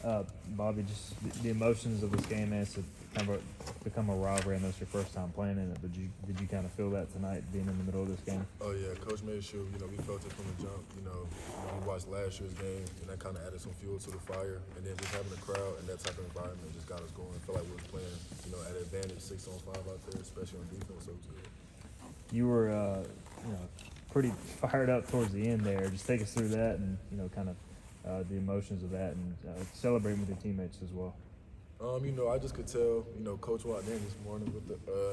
Bobby, just the emotions of this game has to kind of become a rivalry. I know it's your first time playing in it, but did you kind of feel that tonight, being in the middle of this game? Oh yeah, Coach made sure we felt it from the jump. We watched last year's game, and that kind of added some fuel to the fire. And then just having a crowd and that type of environment just got us going. Felt like we was playing, at an advantage 6-on-5 out there, especially on defense. So it was good. You were, pretty fired up towards the end there. Just take us through that and kind of the emotions of that, and celebrating with your teammates as well. I just could tell, Coach walked in this morning with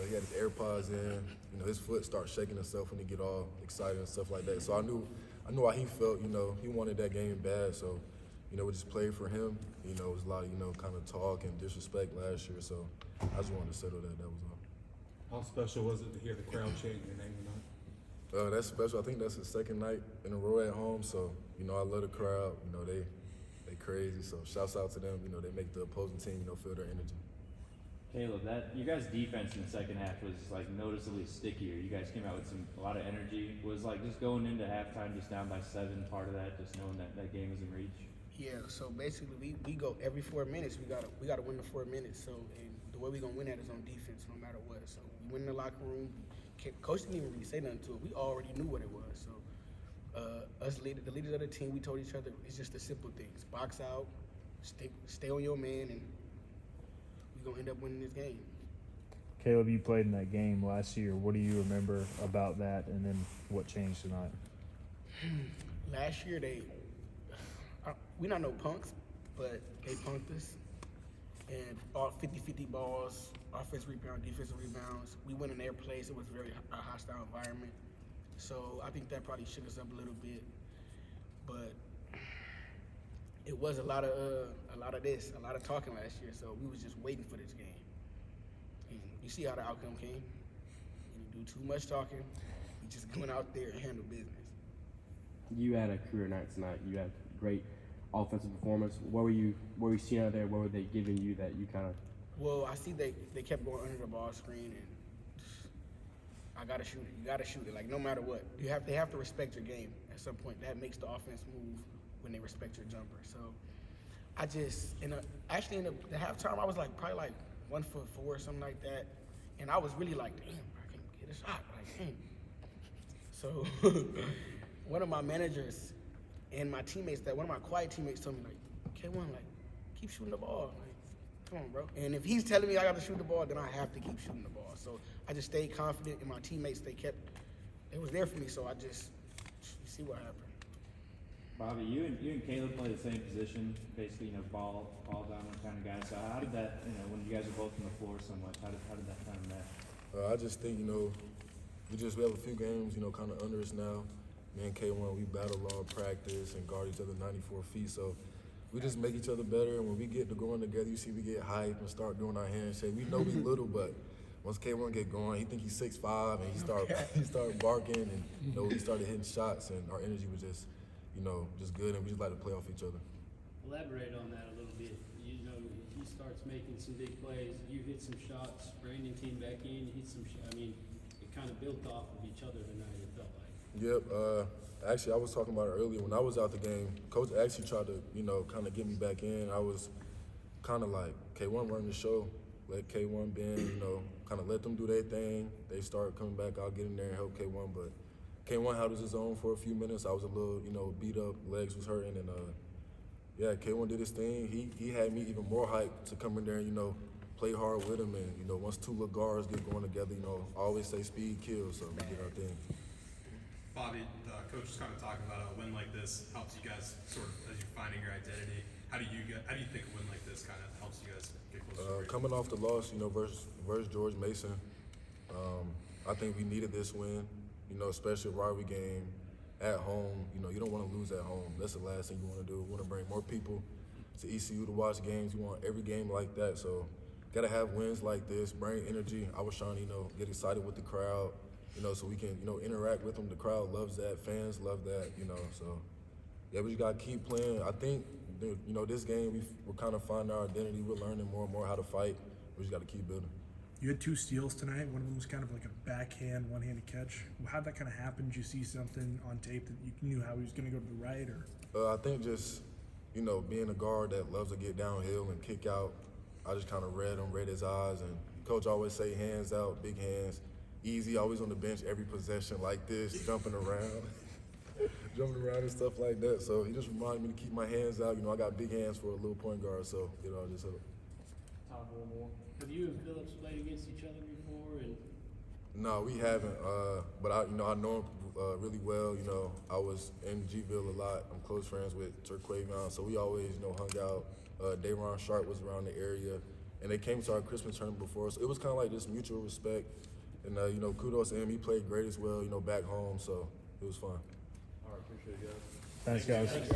he had his AirPods in. His foot started shaking himself when he get all excited and stuff like that. So I knew how he felt. He wanted that game bad. So, we just played for him. It was a lot of, kind of talk and disrespect last year. So I just wanted to settle that. That was all. How special was it to hear the crowd chanting your name tonight? That's special. I think that's his second night in a row at home. So, I love the crowd. They crazy. So shouts out to them. They make the opposing team, feel their energy. Kalib, your guys' defense in the second half was like noticeably stickier. You guys came out with a lot of energy. Was like just going into halftime just down by 7 part of that, just knowing that game was in reach? Yeah, so basically we go every 4 minutes. We gotta win the 4 minutes. So and the way we gonna win that is on defense, no matter what. So we win in the locker room. Coach didn't even really say nothing to it. We already knew what it was. So the leaders of the team, we told each other it's just the simple things: box out, stay on your man, and we're gonna end up winning this game. Kalib, you played in that game last year. What do you remember about that, and then what changed tonight? Last year we not no punks, but they punked us. And all 50-50 balls, offensive rebound, defensive rebounds. We went in their place. It was a hostile environment. So I think that probably shook us up a little bit. But it was a lot of talking last year. So we was just waiting for this game. And you see how the outcome came. We didn't do too much talking. We just went out there and handled business. You had a career night tonight. You had great offensive performance. What were you seeing out there? What were they giving you that you kind of? Well, I see they kept going under the ball screen, and I gotta shoot it. You gotta shoot it. Like no matter what, they have to respect your game at some point. That makes the offense move when they respect your jumper. So I just in the halftime I was probably 1 for 4 or something like that, and I was really like, damn, I can't get a shot. Like damn. So one of my managers and my teammates, one of my quiet teammates told me, K1, keep shooting the ball. Come on, bro. And if he's telling me I got to shoot the ball, then I have to keep shooting the ball. So I just stayed confident, and my teammates, they was there for me, so you see what happened. Bobby, you and Kalib play the same position, basically, ball down kind of guy. So how did that, when you guys are both on the floor so much, how did that kind of mesh? I just think, we have a few games, kind of under us now. Me and K1, we battle all practice and guard each other 94 feet. So we just make each other better. And when we get to going together, you see we get hype and start doing our handshake. We know we little, but once K1 get going, he think he's 6'5", and he start barking, and we started hitting shots, and our energy was just, just good, and we just like to play off each other. Elaborate on that a little bit. He starts making some big plays. You hit some shots. Brandon came back in. You hit some. It kind of built off of each other tonight. It felt like. Yep. Actually, I was talking about it earlier. When I was out the game, Coach actually tried to, kind of get me back in. I was kind of like, K1 running the show. Let K1 bend, kind of let them do their thing. They start coming back. I'll get in there and help K1. But K1 held his own for a few minutes. I was a little, beat up. Legs was hurting. And, K1 did his thing. He had me even more hyped to come in there and, play hard with him. And, once two little guards get going together, I always say speed kills. So we did our thing. Bobby, the coach was kind of talking about a win like this helps you guys sort of as you're finding your identity. How do you think a win like this kind of helps you guys get closer? Coming off the loss, versus George Mason, I think we needed this win. Especially a rivalry game at home. You don't want to lose at home. That's the last thing you want to do. You want to bring more people to ECU to watch games. You want every game like that. So, gotta have wins like this. Bring energy. I was trying to get excited with the crowd. So we can, interact with them. The crowd loves that. Fans love that, So, yeah, we just got to keep playing. I think, this game, we're kind of finding our identity. We're learning more and more how to fight. We just got to keep building. You had 2 steals tonight. One of them was kind of like a backhand, one-handed catch. How'd that kind of happen? Did you see something on tape that you knew how he was going to go to the right? Or? I think just, you know, being a guard that loves to get downhill and kick out, I just kind of read his eyes. And coach always say hands out, big hands, easy, always on the bench every possession like this, jumping around. Jumping around and stuff like that. So he just reminded me to keep my hands out. You know, I got big hands for a little point guard, so it all just helped. Time for one more. Have you and Phillips played against each other before? And No, we haven't. But I know him really well. You know, I was in Gville a lot. I'm close friends with Turquavion, so we always, hung out. Dayron Sharp was around the area, and they came to our Christmas tournament before, so it was kind of like this mutual respect. And kudos to him. He played great as well. Back home, so it was fun. All right, appreciate it, guys. Thanks, guys.